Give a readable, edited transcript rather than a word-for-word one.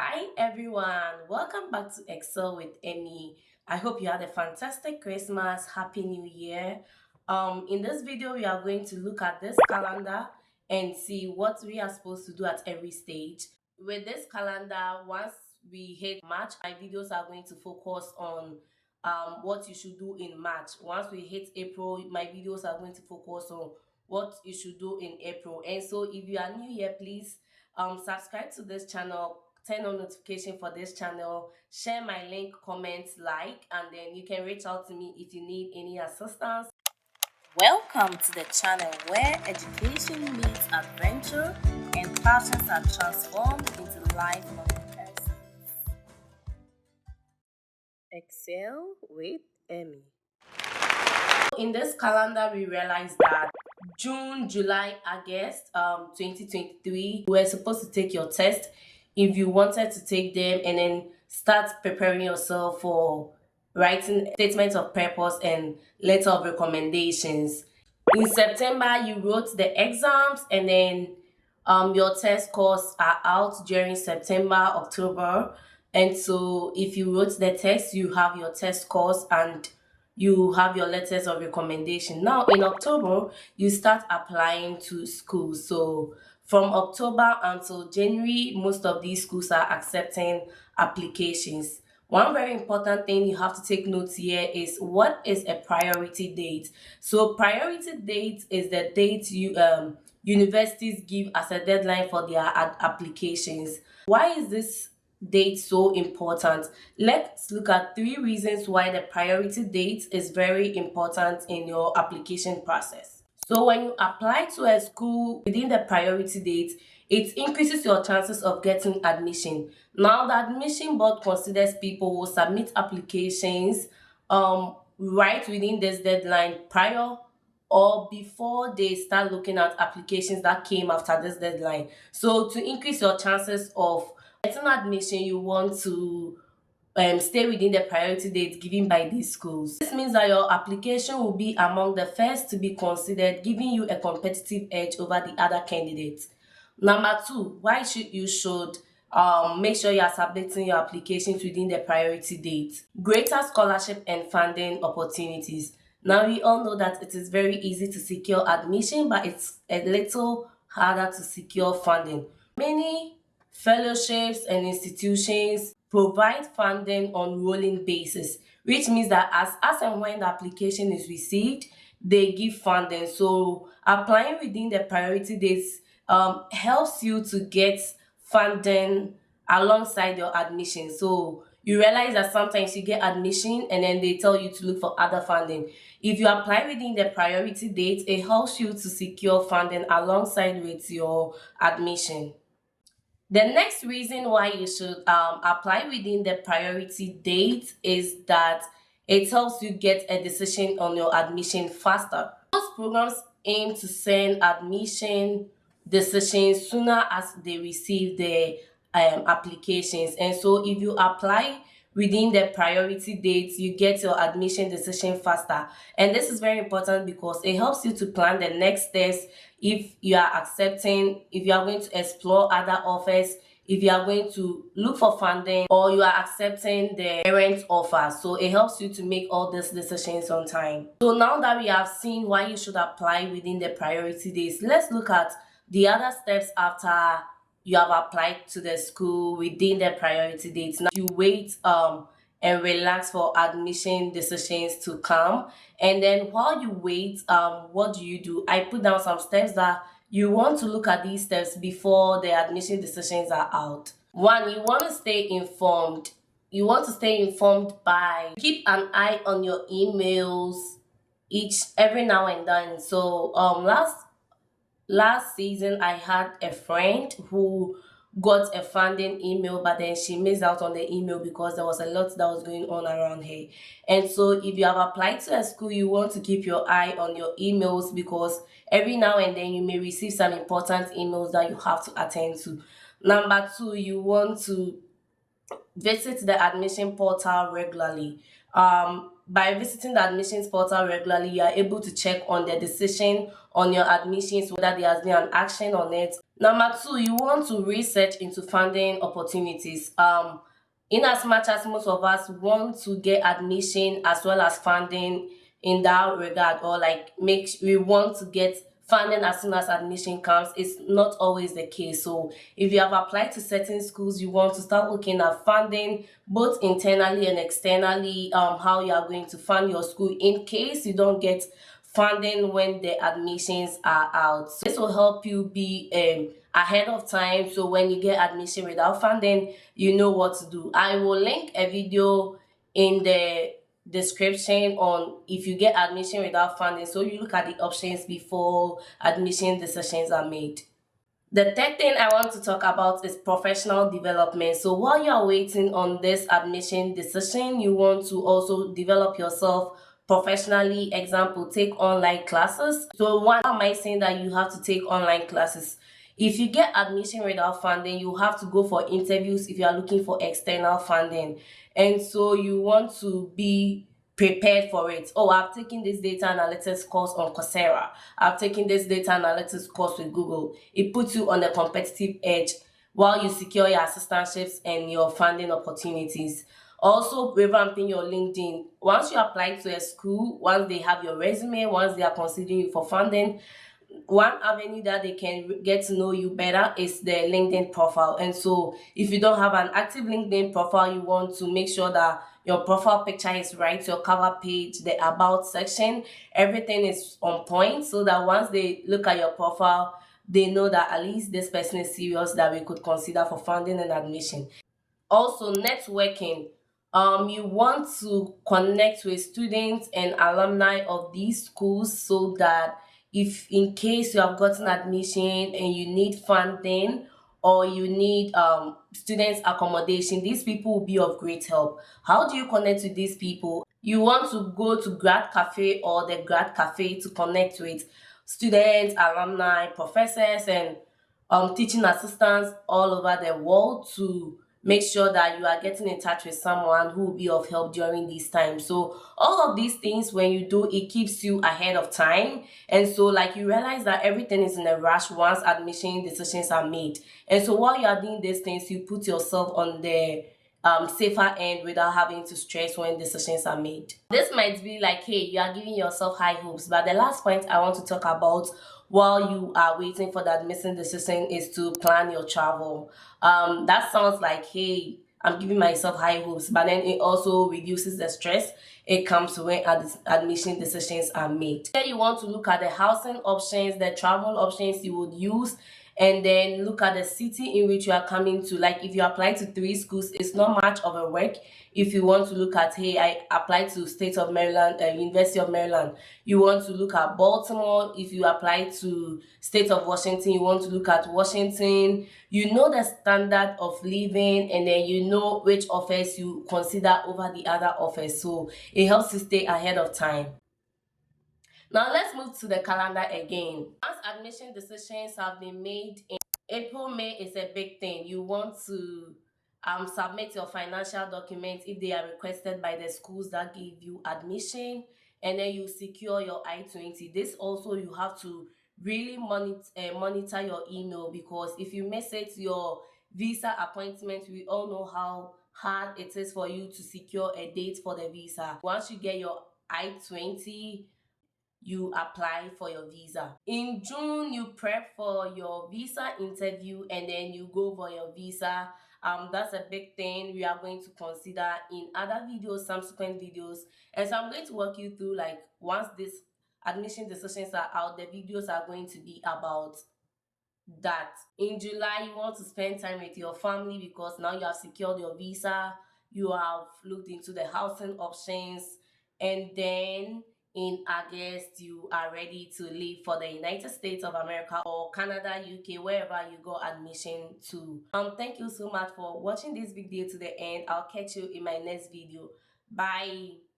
Hi everyone, welcome back to Excel with Emmy. I hope you had a fantastic Christmas, Happy New Year. In this video, we are going to look at this calendar and see what we are supposed to do at every stage. With this calendar, once we hit March, my videos are going to focus on what you should do in March. Once we hit April, my videos are going to focus on what you should do in April. And so if you are new here, please subscribe to this channel, turn on notification for this channel, share my link, comment, like, and then you can reach out to me if you need any assistance. Welcome to the channel where education meets adventure and passions are transformed into lifelong lessons. Excel with Emmy. In this calendar, we realized that June, July, August 2023, you were supposed to take your test if you wanted to take them and then start preparing yourself for writing statements of purpose and letter of recommendations. In September, you wrote the exams and then your test scores are out during September, October. And so if you wrote the test, you have your test scores and you have your letters of recommendation. Now in October, you start applying to schools. So from October until January, most of these schools are accepting applications. One very important thing you have to take notes here is what is a priority date. So priority date is the date universities give as a deadline for their applications. Why is this date so important? Let's look at 3 reasons why the priority date is very important in your application process. So when you apply to a school within the priority date, it increases your chances of getting admission. Now the admission board considers people who submit applications right within this deadline prior or before they start looking at applications that came after this deadline. So to increase your chances of getting admission, you want to stay within the priority date given by these schools. This means that your application will be among the first to be considered, giving you a competitive edge over the other candidates. Number 2, why you should make sure you are submitting your applications within the priority date. Greater scholarship and funding opportunities. Now we all know that it is very easy to secure admission, but it's a little harder to secure funding. Many fellowships and institutions provide funding on rolling basis, which means that as and when the application is received, they give funding. So applying within the priority dates helps you to get funding alongside your admission. So you realize that sometimes you get admission and then they tell you to look for other funding. If you apply within the priority date, it helps you to secure funding alongside with your admission. The next reason why you should apply within the priority date is that it helps you get a decision on your admission faster. Most programs aim to send admission decisions sooner as they receive the applications. And so if you apply within the priority dates, you get your admission decision faster. And this is very important because it helps you to plan the next steps if you are accepting, if you are going to explore other offers, if you are going to look for funding, or you are accepting the parent offer. So it helps you to make all these decisions on time. So now that we have seen why you should apply within the priority days, let's look at the other steps after you have applied to the school within the priority dates. Now you wait and relax for admission decisions to come. And then while you wait, what do? I put down some steps that you want to look at these steps before the admission decisions are out. 1, you want to stay informed. You want to stay informed by keep an eye on your emails every now and then. So last season I had a friend who got a funding email, but then she missed out on the email because there was a lot that was going on around her. And so if you have applied to a school, you want to keep your eye on your emails because every now and then you may receive some important emails that you have to attend to. Number 2, you want to visit the admission portal regularly. by visiting the admissions portal regularly, you are able to check on the decision on your admissions, whether there has been an action on it. Number two, you want to research into funding opportunities. In as much as most of us want to get admission as well as funding in that regard, or like we want to get funding as soon as admission comes, it's not always the case. So if you have applied to certain schools, you want to start looking at funding both internally and externally, how you are going to fund your school in case you don't get funding when the admissions are out. So this will help you be ahead of time, so when you get admission without funding, you know what to do. I will link a video in the description on if you get admission without funding, so you look at the options before admission decisions are made. The third thing I want to talk about is professional development. So while you are waiting on this admission decision, you want to also develop yourself professionally. Example, take online classes. So why am I saying that you have to take online classes? If you get admission without funding, you have to go for interviews if you are looking for external funding. And so you want to be prepared for it. Oh, I've taken this data analytics course on Coursera. I've taken this data analytics course with Google. It puts you on the competitive edge while you secure your assistantships and your funding opportunities. Also, revamping your LinkedIn. Once you apply to a school, once they have your resume, once they are considering you for funding, one avenue that they can get to know you better is their LinkedIn profile. And so if you don't have an active LinkedIn profile, you want to make sure that your profile picture is right, your cover page, the about section, everything is on point, so that once they look at your profile, they know that at least this person is serious, that we could consider for funding and admission. Also, networking. You want to connect with students and alumni of these schools, so that if in case you have gotten admission and you need funding or you need students accommodation, these people will be of great help. How do you connect with these people? You want to go to Grad Cafe or the Grad Cafe to connect with students, alumni, professors, and teaching assistants all over the world, to make sure that you are getting in touch with someone who will be of help during these times. So all of these things, when you do, it keeps you ahead of time. And so like you realize that everything is in a rush once admission decisions are made. And so while you are doing these things, you put yourself on the safer end without having to stress when decisions are made. This might be like, hey, you are giving yourself high hopes, but the last point I want to talk about while you are waiting for the admission decision is to plan your travel. That sounds like, hey, I'm giving myself high hopes, but then it also reduces the stress it comes when admission decisions are made. Then you want to look at the housing options, the travel options you would use, and then look at the city in which you are coming to. Like if you apply to 3 schools, it's not much of a work. If you want to look at, hey, I applied to State of Maryland, University of Maryland, you want to look at Baltimore. If you apply to State of Washington, you want to look at Washington. You know the standard of living, and then you know which offers you consider over the other offers. So it helps you stay ahead of time. Now let's move to the calendar again. Once admission decisions have been made in April, May is a big thing. You want to submit your financial documents if they are requested by the schools that give you admission, and then you secure your I-20. This also, you have to really monitor your email, because if you miss it, your visa appointment, we all know how hard it is for you to secure a date for the visa. Once you get your I-20, you apply for your visa. In June, you prep for your visa interview, and then you go for your visa. That's a big thing we are going to consider in other videos, subsequent videos. And so I'm going to walk you through, like, once these admission decisions are out, the videos are going to be about that. In July, you want to spend time with your family, because now you have secured your visa, you have looked into the housing options, and then in August, you are ready to leave for the United States of America or Canada, UK, wherever you got admission to. Thank you so much for watching this video to the end. I'll catch you in my next video. Bye.